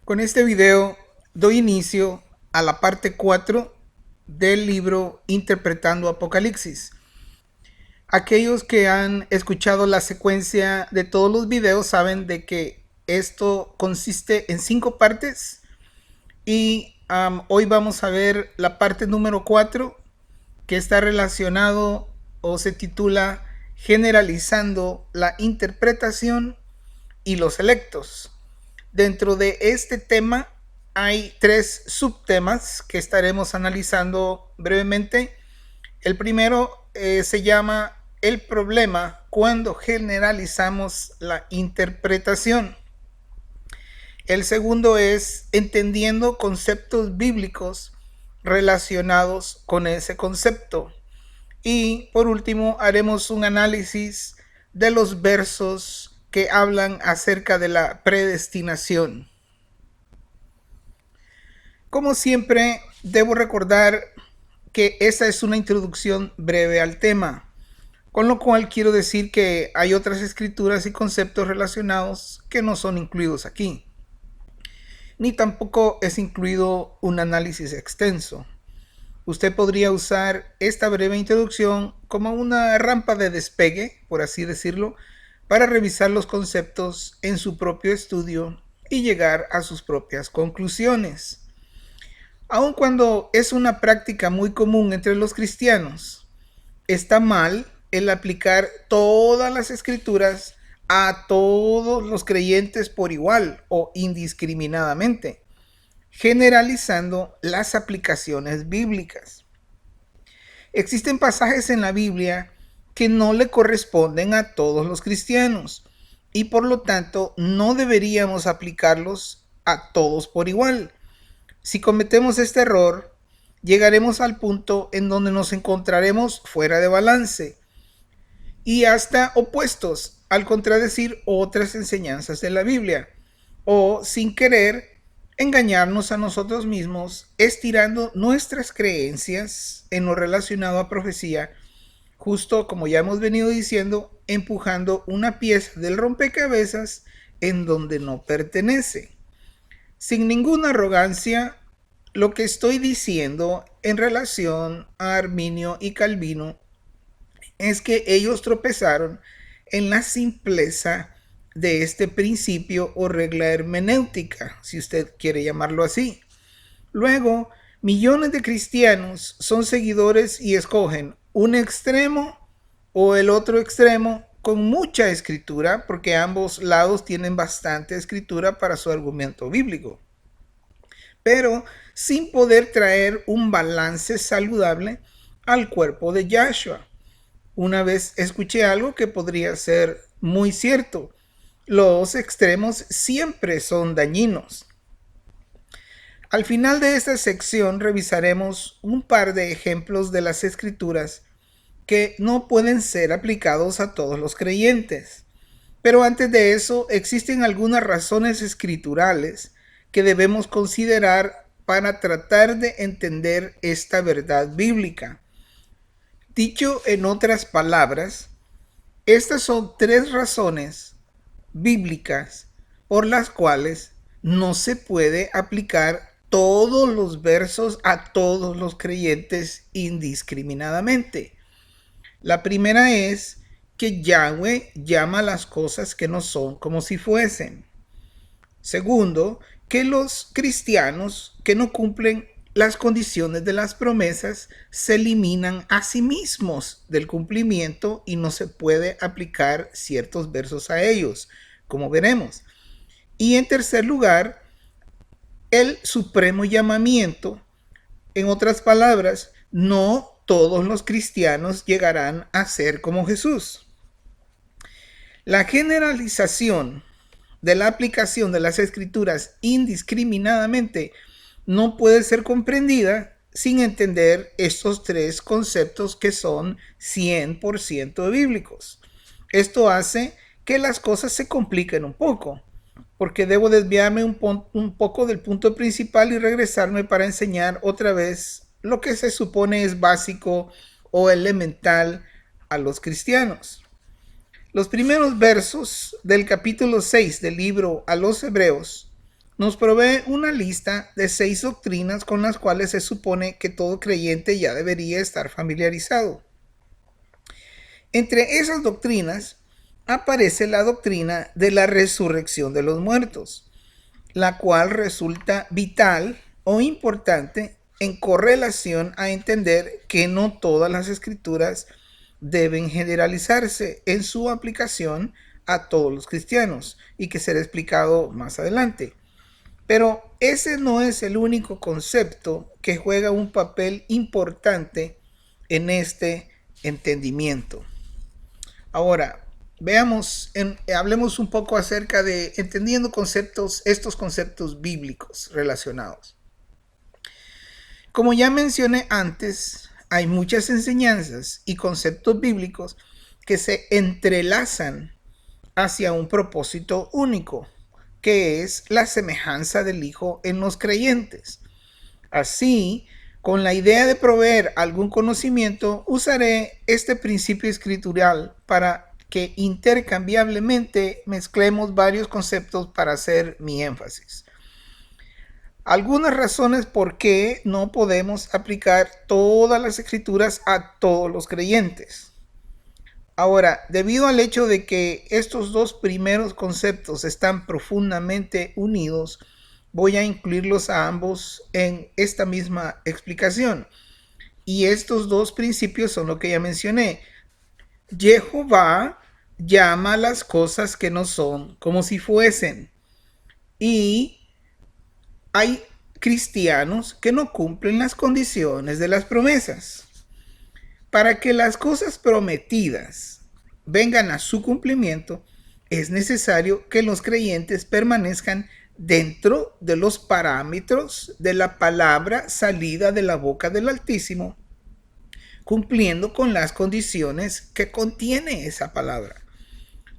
Con este video doy inicio a la parte 4 del libro Interpretando Apocalipsis. Aquellos que han escuchado la secuencia de todos los videos saben de que esto consiste en 5 partes y hoy vamos a ver la parte número 4, que está relacionado o se titula Generalizando la interpretación y los electos. Dentro de este tema hay 3 subtemas que estaremos analizando brevemente. El primero se llama el problema cuando generalizamos la interpretación. El segundo es entendiendo conceptos bíblicos relacionados con ese concepto. Y por último haremos un análisis de los versos que hablan acerca de la predestinación. Como siempre, debo recordar que esta es una introducción breve al tema, con lo cual quiero decir que hay otras escrituras y conceptos relacionados que no son incluidos aquí, ni tampoco es incluido un análisis extenso. Usted podría usar esta breve introducción como una rampa de despegue, por así decirlo, para revisar los conceptos en su propio estudio y llegar a sus propias conclusiones. Aun cuando es una práctica muy común entre los cristianos, está mal el aplicar todas las escrituras a todos los creyentes por igual o indiscriminadamente, generalizando las aplicaciones bíblicas. Existen pasajes en la Biblia que no le corresponden a todos los cristianos y por lo tanto no deberíamos aplicarlos a todos por igual. Si cometemos este error, llegaremos al punto en donde nos encontraremos fuera de balance y hasta opuestos al contradecir otras enseñanzas de la Biblia, o sin querer engañarnos a nosotros mismos, estirando nuestras creencias en lo relacionado a profecía, justo como ya hemos venido diciendo, empujando una pieza del rompecabezas en donde no pertenece. Sin ninguna arrogancia, lo que estoy diciendo en relación a Arminio y Calvino es que ellos tropezaron en la simpleza de este principio o regla hermenéutica, si usted quiere llamarlo así. Luego, millones de cristianos son seguidores y escogen un extremo o el otro extremo con mucha escritura, porque ambos lados tienen bastante escritura para su argumento bíblico, pero sin poder traer un balance saludable al cuerpo de Yahshua. Una vez escuché algo que podría ser muy cierto: los extremos siempre son dañinos. Al final de esta sección revisaremos un par de ejemplos de las escrituras que no pueden ser aplicados a todos los creyentes. Pero antes de eso, existen algunas razones escriturales que debemos considerar para tratar de entender esta verdad bíblica. Dicho en otras palabras, estas son 3 razones bíblicas por las cuales no se puede aplicar todos los versos a todos los creyentes indiscriminadamente. La primera es que Yahweh llama las cosas que no son como si fuesen. Segundo, que los cristianos que no cumplen las condiciones de las promesas se eliminan a sí mismos del cumplimiento y no se puede aplicar ciertos versos a ellos, como veremos. Y en tercer lugar, el supremo llamamiento. En otras palabras, no todos los cristianos llegarán a ser como Jesús. La generalización de la aplicación de las escrituras indiscriminadamente no puede ser comprendida sin entender estos 3 conceptos que son 100% bíblicos. Esto hace que las cosas se compliquen un poco, porque debo desviarme un poco del punto principal y regresarme para enseñar otra vez lo que se supone es básico o elemental a los cristianos. Los primeros versos del capítulo 6 del libro a los Hebreos nos provee una lista de 6 doctrinas con las cuales se supone que todo creyente ya debería estar familiarizado. Entre esas doctrinas aparece la doctrina de la resurrección de los muertos, la cual resulta vital o importante en correlación a entender que no todas las escrituras deben generalizarse en su aplicación a todos los cristianos y que será explicado más adelante. Pero ese no es el único concepto que juega un papel importante en este entendimiento. Ahora, hablemos un poco acerca de entendiendo estos conceptos bíblicos relacionados. Como ya mencioné antes, hay muchas enseñanzas y conceptos bíblicos que se entrelazan hacia un propósito único, que es la semejanza del Hijo en los creyentes. Así, con la idea de proveer algún conocimiento, usaré este principio escritural para que intercambiablemente mezclemos varios conceptos para hacer mi énfasis. Algunas razones por qué no podemos aplicar todas las escrituras a todos los creyentes. Ahora, debido al hecho de que estos dos primeros conceptos están profundamente unidos, voy a incluirlos a ambos en esta misma explicación. Y estos dos principios son lo que ya mencioné. Jehová llama las cosas que no son como si fuesen. Y hay cristianos que no cumplen las condiciones de las promesas. Para que las cosas prometidas vengan a su cumplimiento, es necesario que los creyentes permanezcan dentro de los parámetros de la palabra salida de la boca del Altísimo, cumpliendo con las condiciones que contiene esa palabra.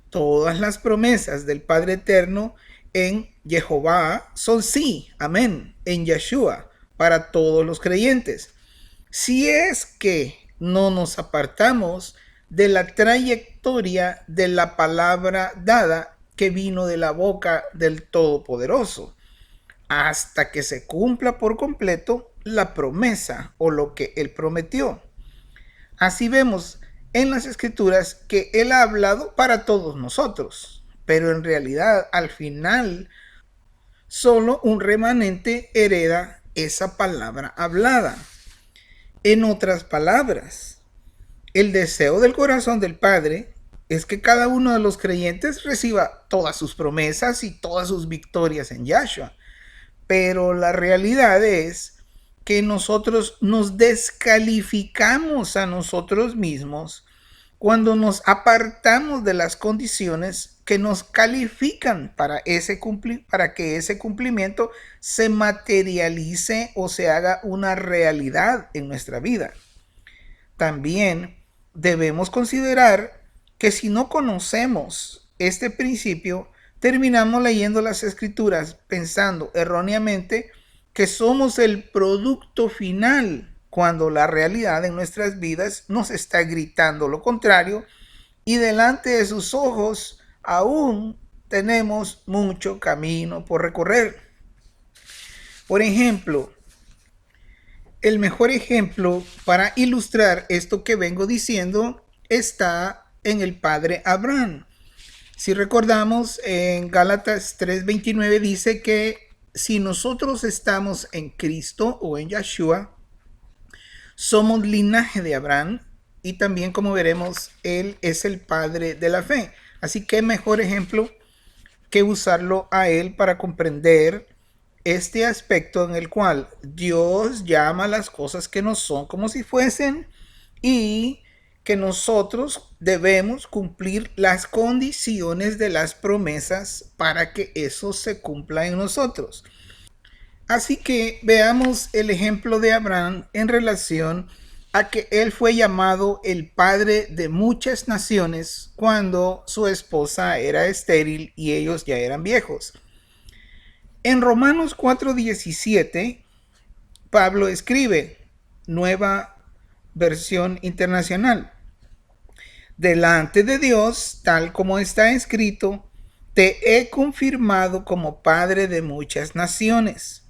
Todas las promesas del Padre Eterno en Jehová son sí, amén, en Yeshua, para todos los creyentes. Si es que no nos apartamos de la trayectoria de la palabra dada que vino de la boca del Todopoderoso, hasta que se cumpla por completo la promesa o lo que Él prometió. Así vemos en las Escrituras que Él ha hablado para todos nosotros, pero en realidad al final solo un remanente hereda esa palabra hablada. En otras palabras, el deseo del corazón del Padre es que cada uno de los creyentes reciba todas sus promesas y todas sus victorias en Yahshua. Pero la realidad es que nosotros nos descalificamos a nosotros mismos cuando nos apartamos de las condiciones que nos califican para que ese cumplimiento se materialice o se haga una realidad en nuestra vida. También debemos considerar que si no conocemos este principio, terminamos leyendo las Escrituras pensando erróneamente que somos el producto final, cuando la realidad en nuestras vidas nos está gritando lo contrario y delante de sus ojos aún tenemos mucho camino por recorrer. Por ejemplo, el mejor ejemplo para ilustrar esto que vengo diciendo está en el padre Abraham. Si recordamos, en Gálatas 3:29 dice que si nosotros estamos en Cristo o en Yeshua, somos linaje de Abraham y también, como veremos, él es el padre de la fe. Así que mejor ejemplo que usarlo a él para comprender este aspecto en el cual Dios llama las cosas que no son como si fuesen y que nosotros debemos cumplir las condiciones de las promesas para que eso se cumpla en nosotros. Así que veamos el ejemplo de Abraham en relación a que él fue llamado el padre de muchas naciones cuando su esposa era estéril y ellos ya eran viejos. En Romanos 4:17, Pablo escribe, nueva versión internacional: delante de Dios, tal como está escrito, te he confirmado como padre de muchas naciones.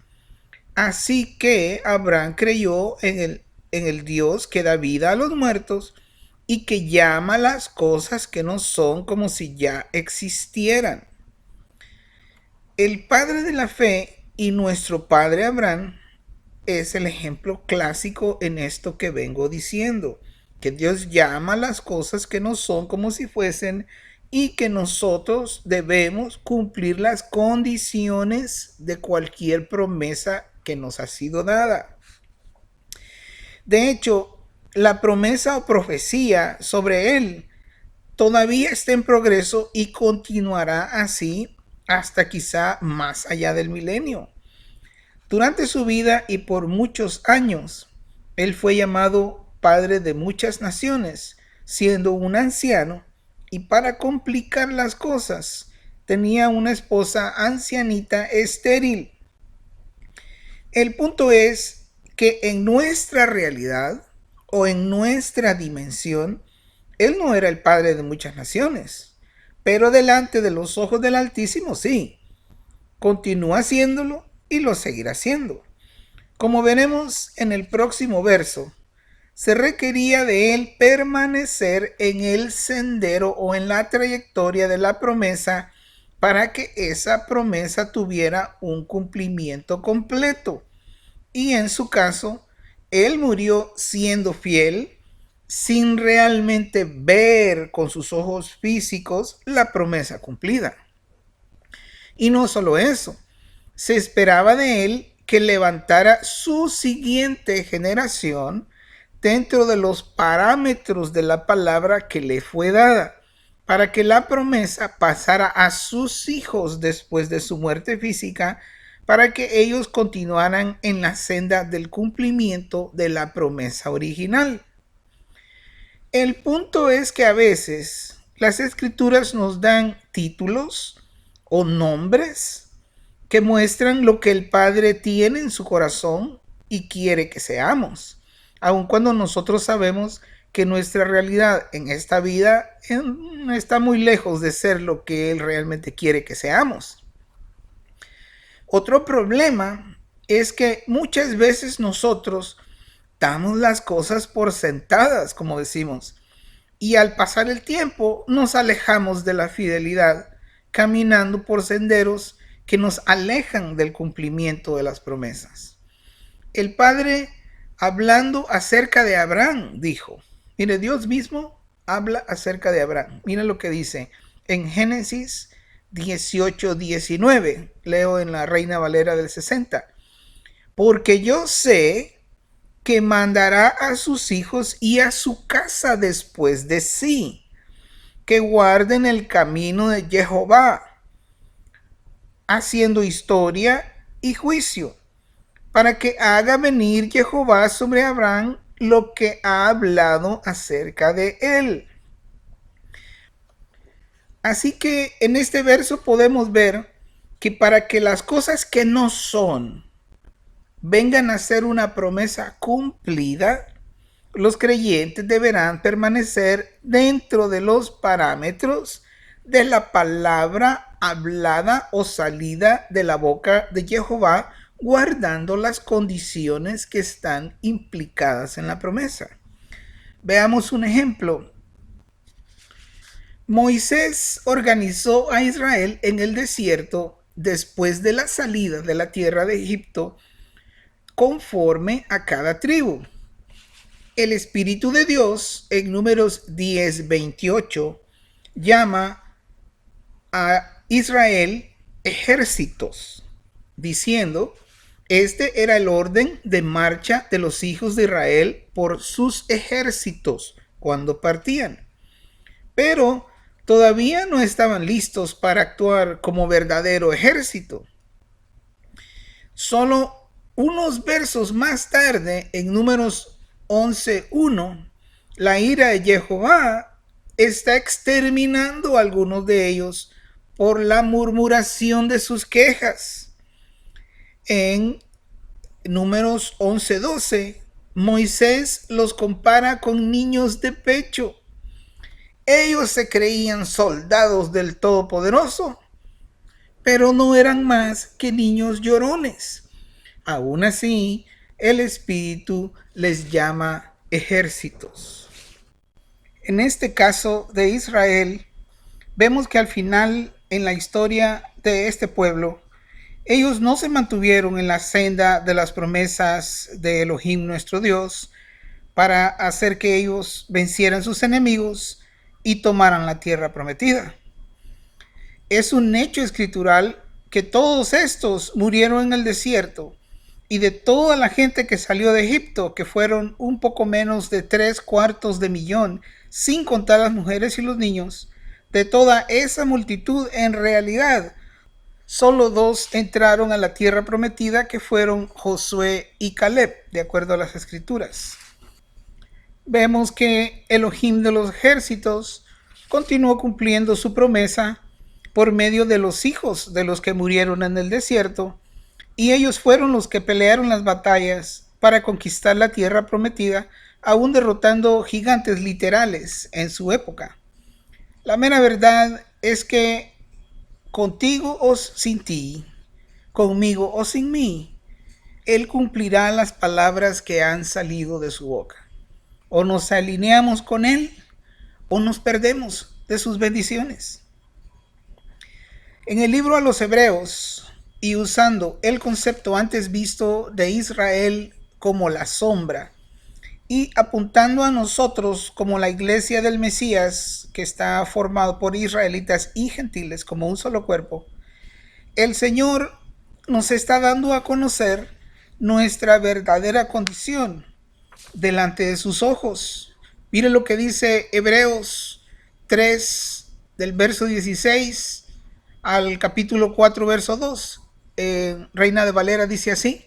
Así que Abraham creyó en el Dios que da vida a los muertos y que llama las cosas que no son como si ya existieran. El padre de la fe y nuestro padre Abraham es el ejemplo clásico en esto que vengo diciendo, que Dios llama las cosas que no son como si fuesen y que nosotros debemos cumplir las condiciones de cualquier promesa que nos ha sido dada. De hecho, la promesa o profecía sobre él todavía está en progreso y continuará así hasta quizá más allá del milenio. Durante su vida y por muchos años, él fue llamado padre de muchas naciones, siendo un anciano, y para complicar las cosas, tenía una esposa ancianita estéril. El punto es que en nuestra realidad o en nuestra dimensión, él no era el padre de muchas naciones, pero delante de los ojos del Altísimo sí. Continúa haciéndolo y lo seguirá haciendo. Como veremos en el próximo verso, se requería de él permanecer en el sendero o en la trayectoria de la promesa para que esa promesa tuviera un cumplimiento completo. Y en su caso, él murió siendo fiel, sin realmente ver con sus ojos físicos la promesa cumplida. Y no solo eso, se esperaba de él que levantara su siguiente generación dentro de los parámetros de la palabra que le fue dada, para que la promesa pasara a sus hijos después de su muerte física, para que ellos continuaran en la senda del cumplimiento de la promesa original. El punto es que a veces las escrituras nos dan títulos o nombres que muestran lo que el Padre tiene en su corazón y quiere que seamos, aun cuando nosotros sabemos que nuestra realidad en esta vida está muy lejos de ser lo que Él realmente quiere que seamos. Otro problema es que muchas veces nosotros damos las cosas por sentadas, como decimos, y al pasar el tiempo nos alejamos de la fidelidad, caminando por senderos que nos alejan del cumplimiento de las promesas. El Padre, hablando acerca de Abraham, dijo, mire, Dios mismo habla acerca de Abraham. Mira lo que dice en Génesis 18:19, leo en la Reina Valera del 60, porque yo sé que mandará a sus hijos y a su casa después de sí, que guarden el camino de Jehová, haciendo historia y juicio, para que haga venir Jehová sobre Abraham lo que ha hablado acerca de él. Así que en este verso podemos ver que para que las cosas que no son vengan a ser una promesa cumplida, los creyentes deberán permanecer dentro de los parámetros de la palabra hablada o salida de la boca de Jehová, guardando las condiciones que están implicadas en la promesa. Veamos un ejemplo. Moisés organizó a Israel en el desierto después de la salida de la tierra de Egipto conforme a cada tribu. El Espíritu de Dios en Números 10:28 llama a Israel ejércitos, diciendo, este era el orden de marcha de los hijos de Israel por sus ejércitos cuando partían. Pero todavía no estaban listos para actuar como verdadero ejército. Solo unos versos más tarde, en Números 11:1, la ira de Jehová está exterminando a algunos de ellos por la murmuración de sus quejas. En Números 11:12, Moisés los compara con niños de pecho. Ellos se creían soldados del Todopoderoso, pero no eran más que niños llorones. Aún así, el Espíritu les llama ejércitos. En este caso de Israel, vemos que al final en la historia de este pueblo, ellos no se mantuvieron en la senda de las promesas de Elohim nuestro Dios para hacer que ellos vencieran sus enemigos y tomaran la tierra prometida. Es un hecho escritural que todos estos murieron en el desierto, y de toda la gente que salió de Egipto, que fueron un poco menos de 3/4 de millón, sin contar las mujeres y los niños, de toda esa multitud en realidad, solo 2 entraron a la tierra prometida, que fueron Josué y Caleb, de acuerdo a las escrituras. Vemos que Elohim de los ejércitos continuó cumpliendo su promesa por medio de los hijos de los que murieron en el desierto, y ellos fueron los que pelearon las batallas para conquistar la tierra prometida, aún derrotando gigantes literales en su época. La mera verdad es que contigo o sin ti, conmigo o sin mí, Él cumplirá las palabras que han salido de su boca. O nos alineamos con Él o nos perdemos de sus bendiciones. En el libro a los Hebreos, y usando el concepto antes visto de Israel como la sombra, y apuntando a nosotros como la iglesia del Mesías, que está formado por israelitas y gentiles como un solo cuerpo, el Señor nos está dando a conocer nuestra verdadera condición delante de sus ojos. Mire lo que dice Hebreos 3, del verso 16 al capítulo 4, verso 2. Reina de Valera dice así: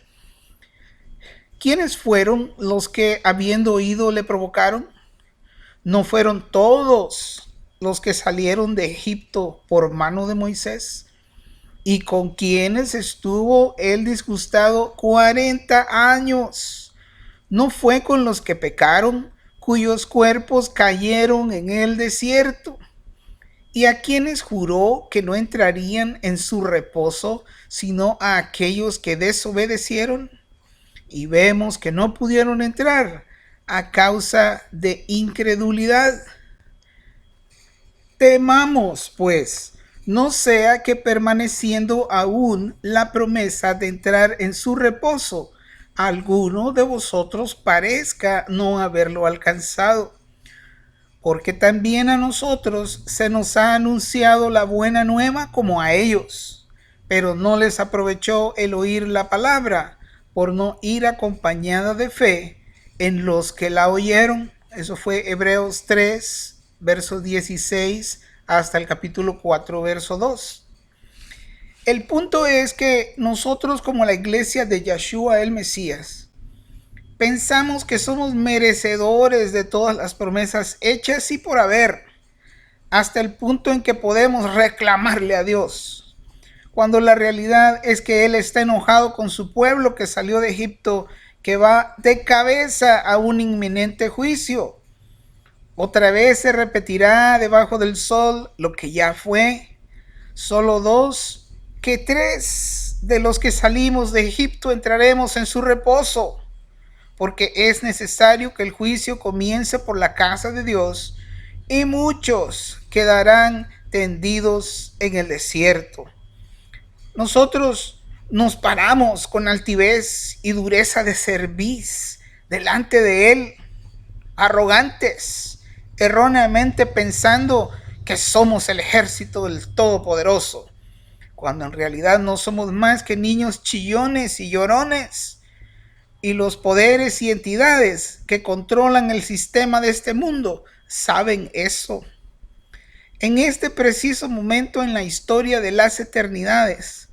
¿quiénes fueron los que habiendo oído le provocaron? ¿No fueron todos los que salieron de Egipto por mano de Moisés? ¿Y con quienes estuvo él disgustado 40 años? ¿No fue con los que pecaron, cuyos cuerpos cayeron en el desierto? ¿Y a quienes juró que no entrarían en su reposo, sino a aquellos que desobedecieron? Y vemos que no pudieron entrar a causa de incredulidad. Temamos, pues, no sea que permaneciendo aún la promesa de entrar en su reposo, alguno de vosotros parezca no haberlo alcanzado. Porque también a nosotros se nos ha anunciado la buena nueva como a ellos, pero no les aprovechó el oír la palabra, por no ir acompañada de fe en los que la oyeron. Eso fue Hebreos 3, verso 16 hasta el capítulo 4, verso 2. El punto es que nosotros, como la iglesia de Yeshua el Mesías, pensamos que somos merecedores de todas las promesas hechas y por haber, hasta el punto en que podemos reclamarle a Dios, cuando la realidad es que Él está enojado con su pueblo que salió de Egipto, que va de cabeza a un inminente juicio. Otra vez se repetirá debajo del sol lo que ya fue. Solo 2 que 3 de los que salimos de Egipto entraremos en su reposo, porque es necesario que el juicio comience por la casa de Dios, y muchos quedarán tendidos en el desierto. Nosotros nos paramos con altivez y dureza de cerviz delante de Él, arrogantes, erróneamente pensando que somos el ejército del Todopoderoso, cuando en realidad no somos más que niños chillones y llorones. Y los poderes y entidades que controlan el sistema de este mundo saben eso. En este preciso momento en la historia de las eternidades,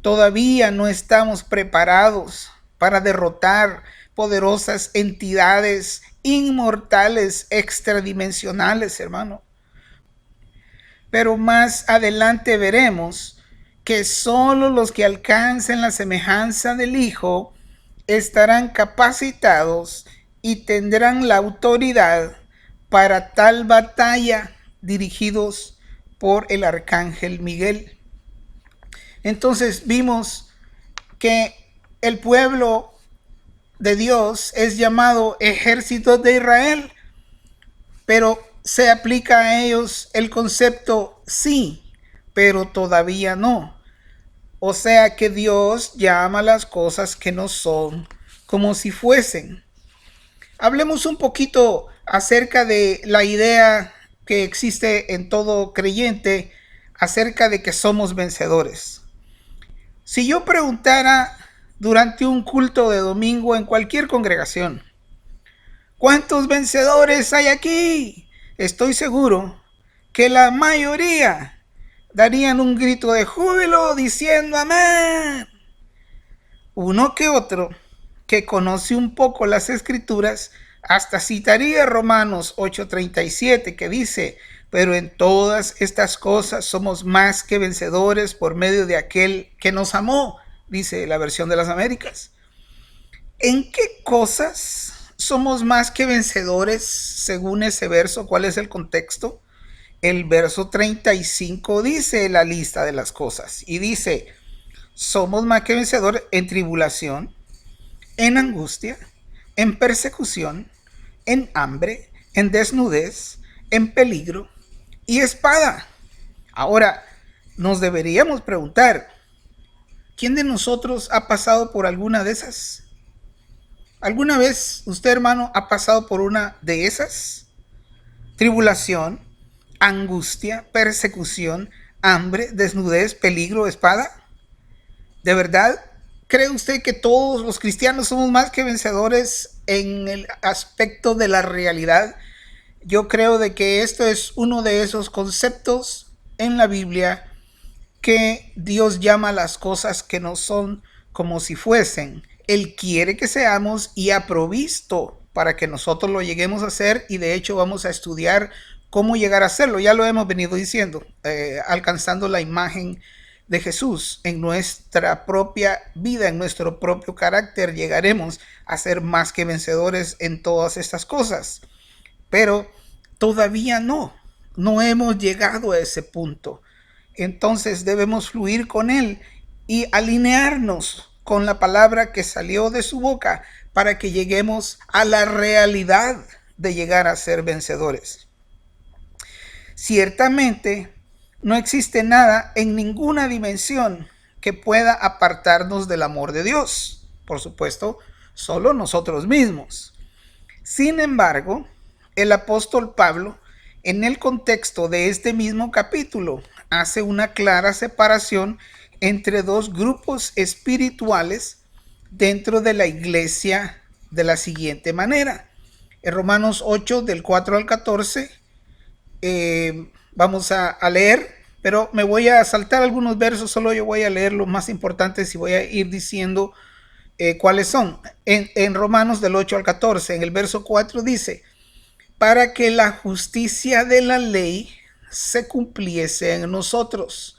todavía no estamos preparados para derrotar poderosas entidades inmortales extradimensionales, hermano. Pero más adelante veremos que solo los que alcancen la semejanza del Hijo estarán capacitados y tendrán la autoridad para tal batalla, dirigidos por el arcángel Miguel. Entonces vimos que el pueblo de Dios es llamado ejército de Israel, pero se aplica a ellos el concepto sí, pero todavía no. O sea que Dios llama las cosas que no son como si fuesen. Hablemos un poquito acerca de la idea que existe en todo creyente acerca de que somos vencedores. Si yo preguntara durante un culto de domingo en cualquier congregación, ¿cuántos vencedores hay aquí? Estoy seguro que la mayoría darían un grito de júbilo diciendo amén. Uno que otro que conoce un poco las escrituras hasta citaría Romanos 8:37 que dice: pero en todas estas cosas somos más que vencedores por medio de aquel que nos amó, dice la versión de las Américas. ¿En qué cosas somos más que vencedores según ese verso? ¿Cuál es el contexto? El verso 35 dice la lista de las cosas y dice: somos más que vencedores en tribulación, en angustia, en persecución, en hambre, en desnudez, en peligro y espada. Ahora, nos deberíamos preguntar, ¿quién de nosotros ha pasado por alguna de esas? ¿Alguna vez usted, hermano, ha pasado por una de esas? Tribulación, angustia, persecución, hambre, desnudez, peligro, espada. ¿De verdad cree usted que todos los cristianos somos más que vencedores en el aspecto de la realidad? Yo creo de que esto es uno de esos conceptos en la Biblia que Dios llama las cosas que no son como si fuesen. Él quiere que seamos y ha provisto para que nosotros lo lleguemos a hacer, y de hecho vamos a estudiar cómo llegar a hacerlo. Ya lo hemos venido diciendo, alcanzando la imagen de Jesús en nuestra propia vida, en nuestro propio carácter, llegaremos a ser más que vencedores en todas estas cosas. Pero todavía no hemos llegado a ese punto. Entonces debemos fluir con Él y alinearnos con la palabra que salió de su boca para que lleguemos a la realidad de llegar a ser vencedores. Ciertamente, no existe nada en ninguna dimensión que pueda apartarnos del amor de Dios. Por supuesto, solo nosotros mismos. Sin embargo, el apóstol Pablo, en el contexto de este mismo capítulo, hace una clara separación entre dos grupos espirituales dentro de la iglesia de la siguiente manera. En Romanos 8, del 4 al 14, vamos a leer, pero me voy a saltar algunos versos, solo yo voy a leer los más importantes y voy a ir diciendo cuáles son. En Romanos del 8 al 14, en el verso 4 dice: para que la justicia de la ley se cumpliese en nosotros,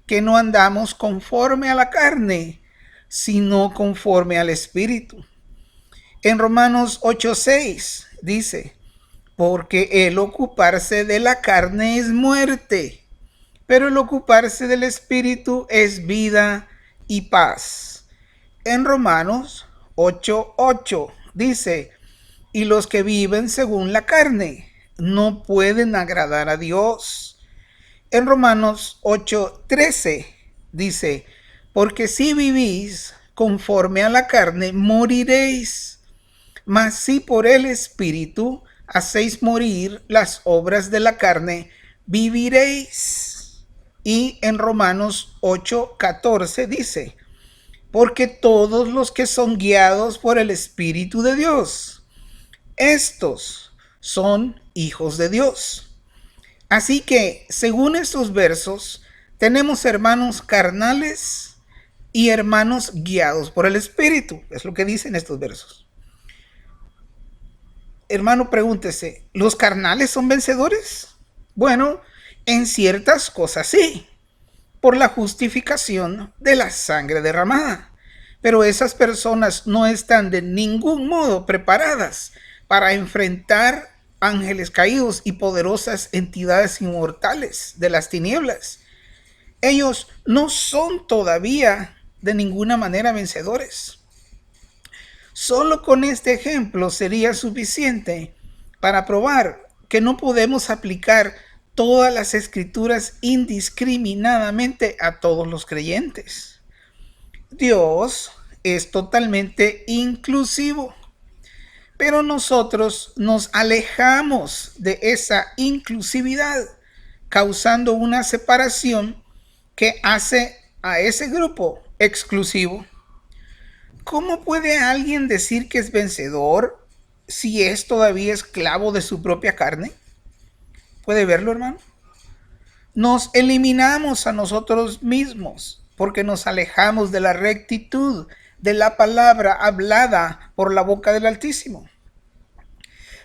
que no andamos conforme a la carne, sino conforme al Espíritu. En Romanos 8:6 dice: porque el ocuparse de la carne es muerte, pero el ocuparse del Espíritu es vida y paz. En Romanos 8:8 dice: y los que viven según la carne no pueden agradar a Dios. En Romanos 8:13 dice: porque si vivís conforme a la carne, moriréis. Mas si por el Espíritu hacéis morir las obras de la carne, viviréis. Y en Romanos 8:14 dice: porque todos los que son guiados por el Espíritu de Dios, estos son hijos de Dios. Así que, según estos versos, tenemos hermanos carnales y hermanos guiados por el Espíritu. Es lo que dicen estos versos. Hermano, pregúntese, ¿los carnales son vencedores? Bueno, en ciertas cosas sí, por la justificación de la sangre derramada. Pero esas personas no están de ningún modo preparadas para enfrentar ángeles caídos y poderosas entidades inmortales de las tinieblas. ellos no son todavía de ninguna manera vencedores. Solo con este ejemplo sería suficiente para probar que no podemos aplicar todas las escrituras indiscriminadamente a todos los creyentes. Dios es totalmente inclusivo, pero nosotros nos alejamos de esa inclusividad, causando una separación que hace a ese grupo exclusivo. ¿Cómo puede alguien decir que es vencedor si es todavía esclavo de su propia carne? ¿Puede verlo, hermano? Nos eliminamos a nosotros mismos porque nos alejamos de la rectitud de la palabra hablada por la boca del Altísimo.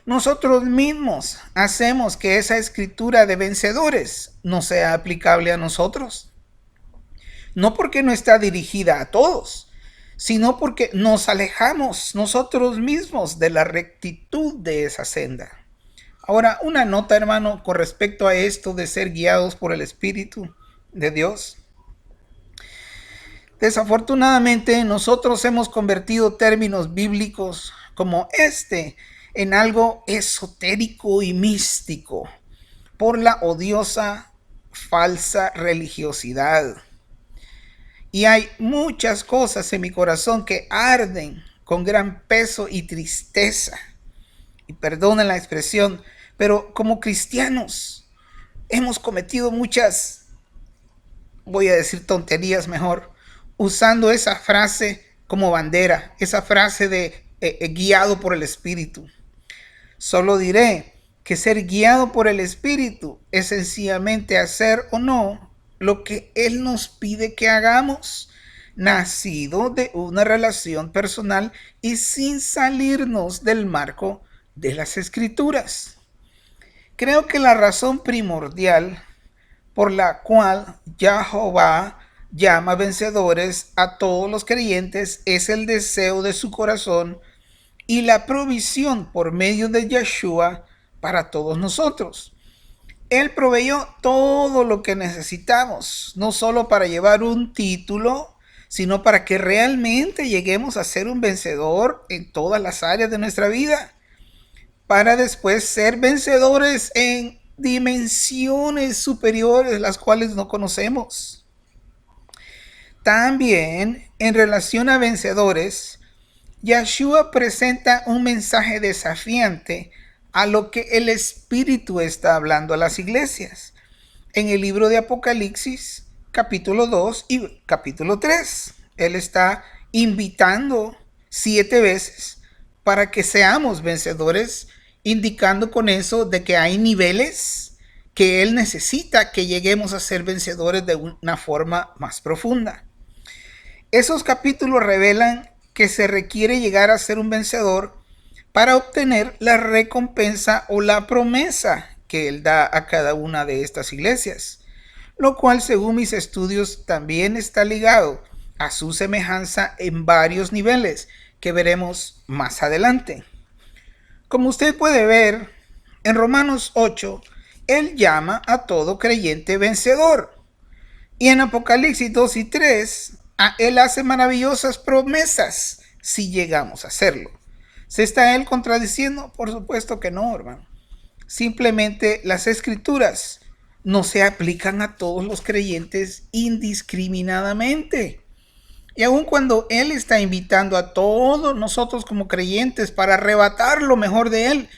Nosotros mismos hacemos que esa escritura de vencedores no sea aplicable a nosotros. No porque no está dirigida a todos, sino porque nos alejamos nosotros mismos de la rectitud de esa senda. Ahora, una nota, hermano, con respecto a esto de ser guiados por el Espíritu de Dios. Desafortunadamente, nosotros hemos convertido términos bíblicos como este en algo esotérico y místico por la odiosa falsa religiosidad. Y hay muchas cosas en mi corazón que arden con gran peso y tristeza. Y perdonen la expresión, pero como cristianos hemos cometido muchas, voy a decir tonterías mejor, usando esa frase como bandera, esa frase de guiado por el Espíritu. Solo diré que ser guiado por el Espíritu es sencillamente hacer o no lo que Él nos pide que hagamos, nacido de una relación personal y sin salirnos del marco de las Escrituras. Creo que la razón primordial por la cual Jehová llama vencedores a todos los creyentes es el deseo de su corazón y la provisión por medio de Yeshua para todos nosotros. Él proveyó todo lo que necesitamos, no solo para llevar un título, sino para que realmente lleguemos a ser un vencedor en todas las áreas de nuestra vida, para después ser vencedores en dimensiones superiores, las cuales no conocemos. También, en relación a vencedores, Yeshua presenta un mensaje desafiante a lo que el Espíritu está hablando a las iglesias en el libro de Apocalipsis, capítulo 2 y capítulo 3. Él está invitando 7 veces para que seamos vencedores, indicando con eso de que hay niveles que Él necesita que lleguemos a ser vencedores de una forma más profunda. Esos capítulos revelan que se requiere llegar a ser un vencedor para obtener la recompensa o la promesa que Él da a cada una de estas iglesias, lo cual, según mis estudios, también está ligado a su semejanza en varios niveles que veremos más adelante. Como usted puede ver, en Romanos 8, Él llama a todo creyente vencedor. Y en Apocalipsis 2 y 3, Él hace maravillosas promesas si llegamos a hacerlo. ¿Se está Él contradiciendo? Por supuesto que no, hermano. Simplemente las escrituras no se aplican a todos los creyentes indiscriminadamente. Y aun cuando Él está invitando a todos nosotros como creyentes para arrebatar lo mejor de Él,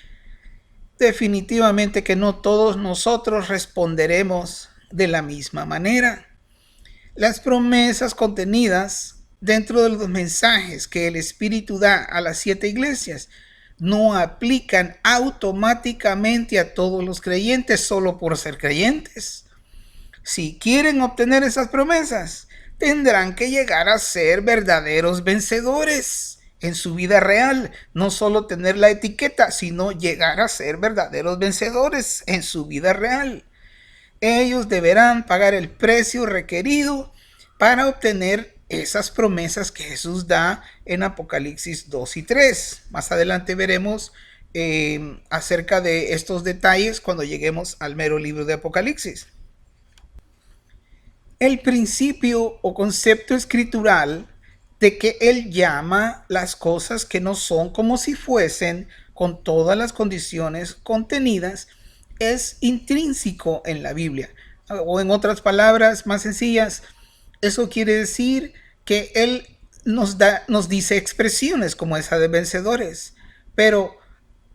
definitivamente que no todos nosotros responderemos de la misma manera. Las promesas contenidas dentro de los mensajes que el Espíritu da a las 7 iglesias no aplican automáticamente a todos los creyentes solo por ser creyentes. Si quieren obtener esas promesas, tendrán que llegar a ser verdaderos vencedores en su vida real. No solo tener la etiqueta, sino llegar a ser verdaderos vencedores en su vida real. Ellos deberán pagar el precio requerido para obtener esas promesas que Jesús da en Apocalipsis 2 y 3. Más adelante veremos acerca de estos detalles cuando lleguemos al mero libro de Apocalipsis. el principio o concepto escritural de que Él llama las cosas que no son como si fuesen, con todas las condiciones contenidas, es intrínseco en la Biblia. O en otras palabras más sencillas, eso quiere decir que Él nos dice expresiones como esa de vencedores, pero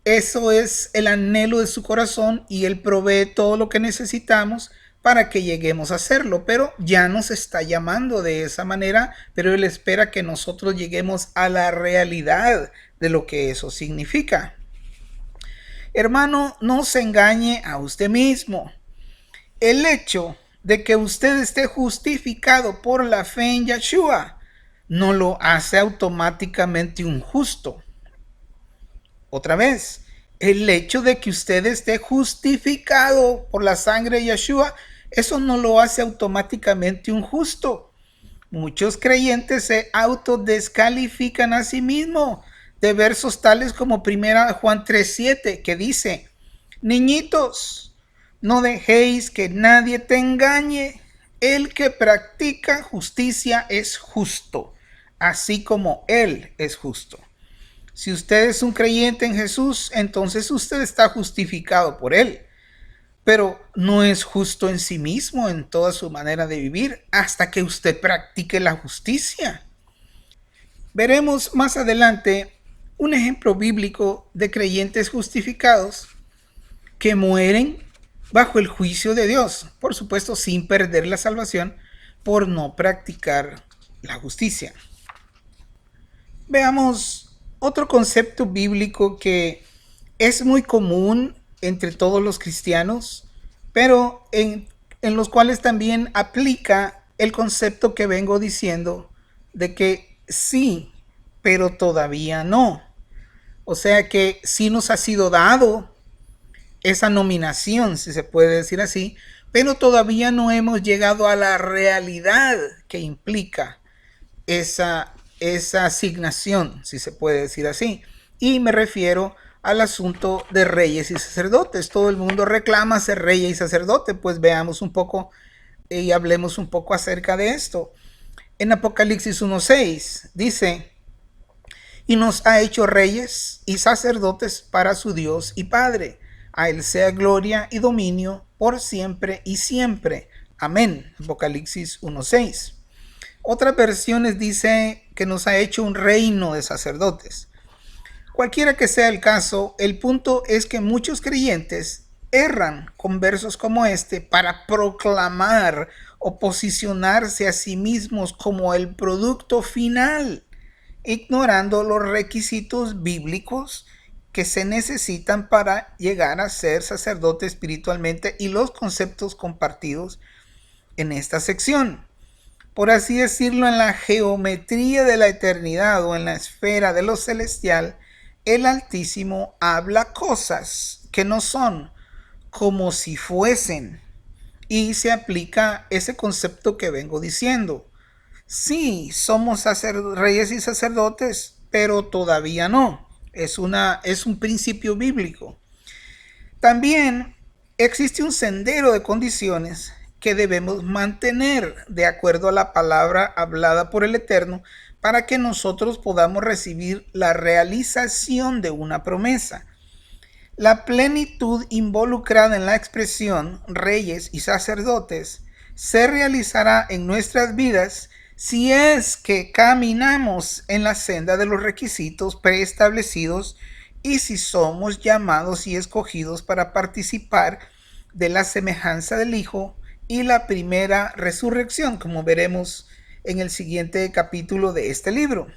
eso es el anhelo de su corazón y Él provee todo lo que necesitamos para que lleguemos a hacerlo, pero ya nos está llamando de esa manera, pero Él espera que nosotros lleguemos a la realidad de lo que eso significa. Hermano, no se engañe a usted mismo. El hecho de que usted esté justificado por la fe en Yeshua no lo hace automáticamente un justo. Otra vez, el hecho de que usted esté justificado por la sangre de Yeshua, eso no lo hace automáticamente un justo. Muchos creyentes se autodescalifican a sí mismos de versos tales como 1 Juan 3:7, que dice: niñitos, no dejéis que nadie te engañe. El que practica justicia es justo, así como Él es justo. Si usted es un creyente en Jesús, entonces usted está justificado por Él, pero no es justo en sí mismo en toda su manera de vivir hasta que usted practique la justicia. Veremos más adelante un ejemplo bíblico de creyentes justificados que mueren bajo el juicio de Dios, por supuesto sin perder la salvación por no practicar la justicia. Veamos otro concepto bíblico que es muy común entre todos los cristianos, pero en los cuales también aplica el concepto que vengo diciendo de que sí, pero todavía no. O sea que sí nos ha sido dado esa nominación, si se puede decir así, pero todavía no hemos llegado a la realidad que implica esa asignación, si se puede decir así. Y me refiero al asunto de reyes y sacerdotes. Todo el mundo reclama ser rey y sacerdote, pues veamos un poco y hablemos un poco acerca de esto. En Apocalipsis 1:6 dice: y nos ha hecho reyes y sacerdotes para su Dios y Padre. A Él sea gloria y dominio por siempre y siempre. Amén. Apocalipsis 1:6. Otras versiones dice que nos ha hecho un reino de sacerdotes. Cualquiera que sea el caso, el punto es que muchos creyentes erran con versos como este para proclamar o posicionarse a sí mismos como el producto final, ignorando los requisitos bíblicos que se necesitan para llegar a ser sacerdote espiritualmente y los conceptos compartidos en esta sección. Por así decirlo, en la geometría de la eternidad o en la esfera de lo celestial, el Altísimo habla cosas que no son como si fuesen, y se aplica ese concepto que vengo diciendo. Sí, somos reyes y sacerdotes, pero todavía no. Es un principio bíblico. También existe un sendero de condiciones que debemos mantener de acuerdo a la palabra hablada por el Eterno para que nosotros podamos recibir la realización de una promesa. La plenitud involucrada en la expresión reyes y sacerdotes se realizará en nuestras vidas si es que caminamos en la senda de los requisitos preestablecidos y si somos llamados y escogidos para participar de la semejanza del Hijo y la primera resurrección, como veremos en el siguiente capítulo de este libro.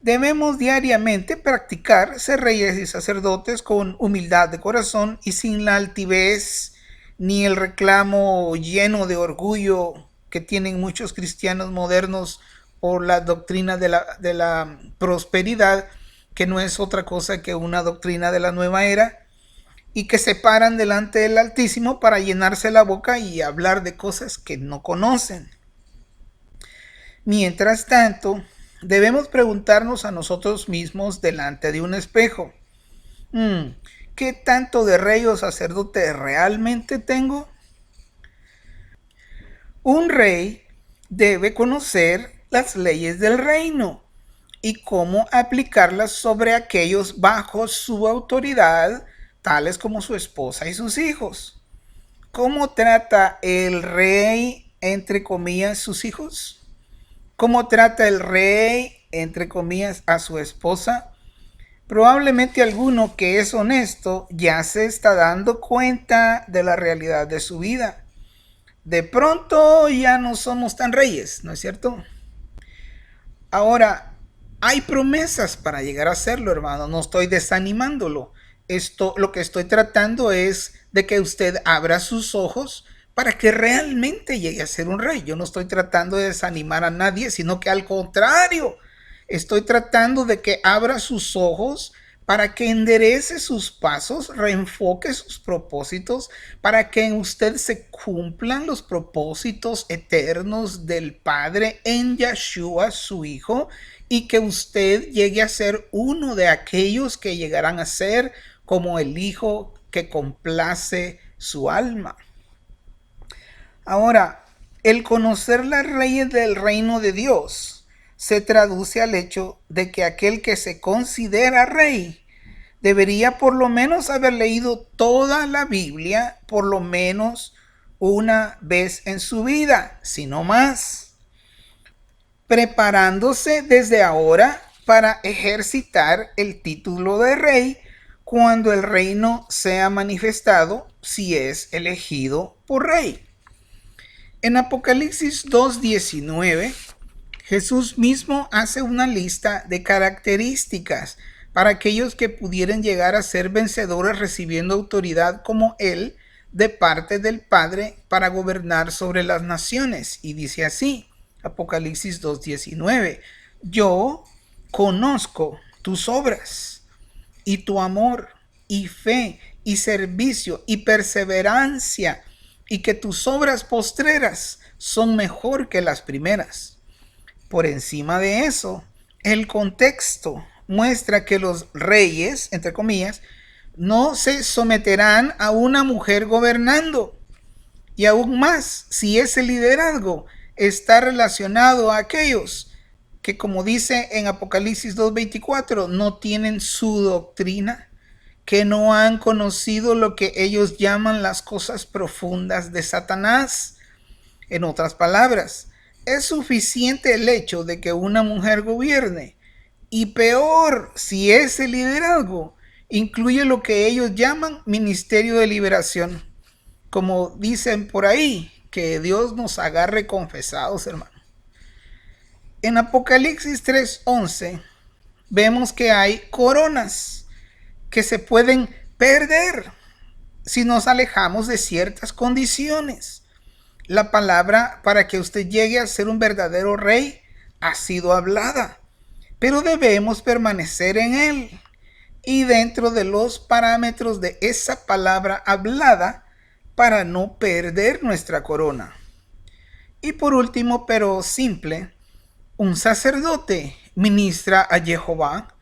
Debemos diariamente practicar ser reyes y sacerdotes con humildad de corazón y sin la altivez ni el reclamo lleno de orgullo que tienen muchos cristianos modernos por la doctrina de la prosperidad, que no es otra cosa que una doctrina de la nueva era, y que se paran delante del Altísimo para llenarse la boca y hablar de cosas que no conocen. Mientras tanto, debemos preguntarnos a nosotros mismos delante de un espejo: ¿qué tanto de rey o sacerdote realmente tengo? Un rey debe conocer las leyes del reino y cómo aplicarlas sobre aquellos bajo su autoridad, tales como su esposa y sus hijos. ¿Cómo trata el rey, entre comillas, sus hijos? ¿Cómo trata el rey, entre comillas, a su esposa? Probablemente alguno que es honesto ya se está dando cuenta de la realidad de su vida. De pronto ya no somos tan reyes, ¿no es cierto? Ahora, hay promesas para llegar a serlo, hermano. No estoy desanimándolo. Lo que estoy tratando es de que usted abra sus ojos para que realmente llegue a ser un rey. Yo no estoy tratando de desanimar a nadie, sino que al contrario, estoy tratando de que abra sus ojos para que enderece sus pasos, reenfoque sus propósitos, para que en usted se cumplan los propósitos eternos del Padre en Yeshua, su Hijo, y que usted llegue a ser uno de aquellos que llegarán a ser como el Hijo que complace su alma. Ahora, el conocer las leyes del reino de Dios se traduce al hecho de que aquel que se considera rey debería por lo menos haber leído toda la Biblia por lo menos una vez en su vida, si no más, preparándose desde ahora para ejercitar el título de rey cuando el reino sea manifestado, si es elegido por rey. En Apocalipsis 2:19, Jesús mismo hace una lista de características para aquellos que pudieran llegar a ser vencedores recibiendo autoridad como Él de parte del Padre para gobernar sobre las naciones. Y dice así, Apocalipsis 2:19, yo conozco tus obras y tu amor y fe y servicio y perseverancia y que tus obras postreras son mejor que las primeras. Por encima de eso, el contexto muestra que los reyes, entre comillas, no se someterán a una mujer gobernando. Y aún más, si ese liderazgo está relacionado a aquellos que, como dice en Apocalipsis 2:24, no tienen su doctrina, que no han conocido lo que ellos llaman las cosas profundas de Satanás. En otras palabras, es suficiente el hecho de que una mujer gobierne, y peor si ese liderazgo incluye lo que ellos llaman ministerio de liberación. Como dicen por ahí, que Dios nos agarre confesados, hermano. En Apocalipsis 3:11 vemos que hay coronas que se pueden perder si nos alejamos de ciertas condiciones. La palabra para que usted llegue a ser un verdadero rey ha sido hablada, pero debemos permanecer en él y dentro de los parámetros de esa palabra hablada para no perder nuestra corona. Y por último, pero simple, un sacerdote ministra a Jehová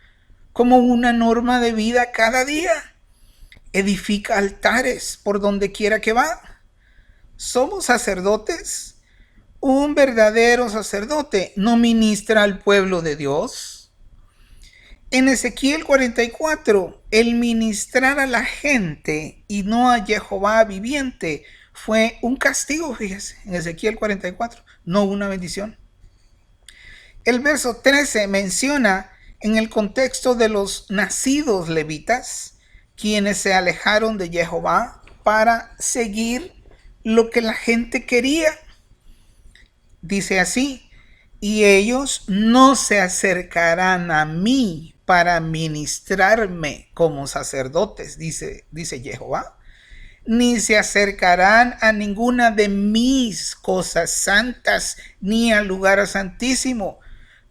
como una norma de vida cada día. Edifica altares por donde quiera que va. ¿Somos sacerdotes? Un verdadero sacerdote no ministra al pueblo de Dios. En Ezequiel 44, el ministrar a la gente y no a Jehová viviente fue un castigo, fíjese, en Ezequiel 44, no una bendición. El verso 13 menciona en el contexto de los nacidos levitas, quienes se alejaron de Jehová para seguir lo que la gente quería. Dice así, y ellos no se acercarán a mí para ministrarme como sacerdotes, dice Jehová, ni se acercarán a ninguna de mis cosas santas, ni al lugar santísimo,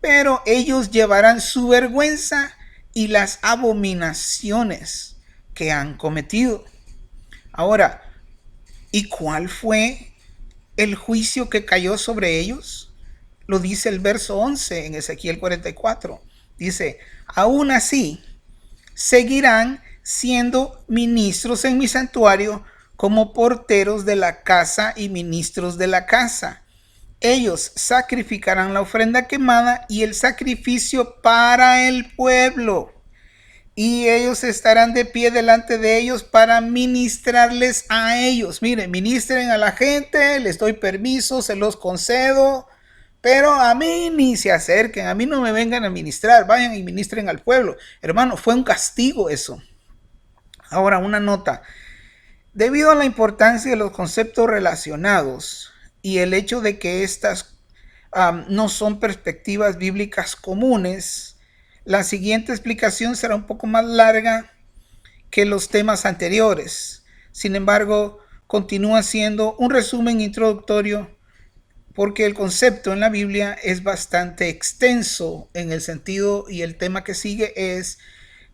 pero ellos llevarán su vergüenza y las abominaciones que han cometido. Ahora, ¿y cuál fue el juicio que cayó sobre ellos? Lo dice el verso 11 en Ezequiel 44. Dice, aún así, seguirán siendo ministros en mi santuario como porteros de la casa y ministros de la casa. Ellos sacrificarán la ofrenda quemada y el sacrificio para el pueblo. Y ellos estarán de pie delante de ellos para ministrarles a ellos. Miren, ministren a la gente, les doy permiso, se los concedo, pero a mí ni se acerquen, a mí no me vengan a ministrar, vayan y ministren al pueblo. Hermano, fue un castigo eso. Ahora, una nota. Debido a la importancia de los conceptos relacionados y el hecho de que estas no son perspectivas bíblicas comunes, la siguiente explicación será un poco más larga que los temas anteriores. Sin embargo, continúa siendo un resumen introductorio porque el concepto en la Biblia es bastante extenso en el sentido, y el tema que sigue es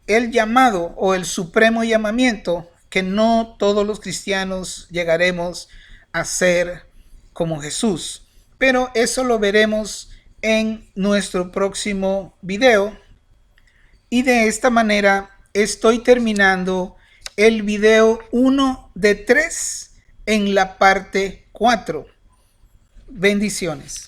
el llamado o el supremo llamamiento que no todos los cristianos llegaremos a ser como Jesús. Pero eso lo veremos en nuestro próximo video. Y de esta manera estoy terminando el video 1 de 3 en la parte 4. Bendiciones.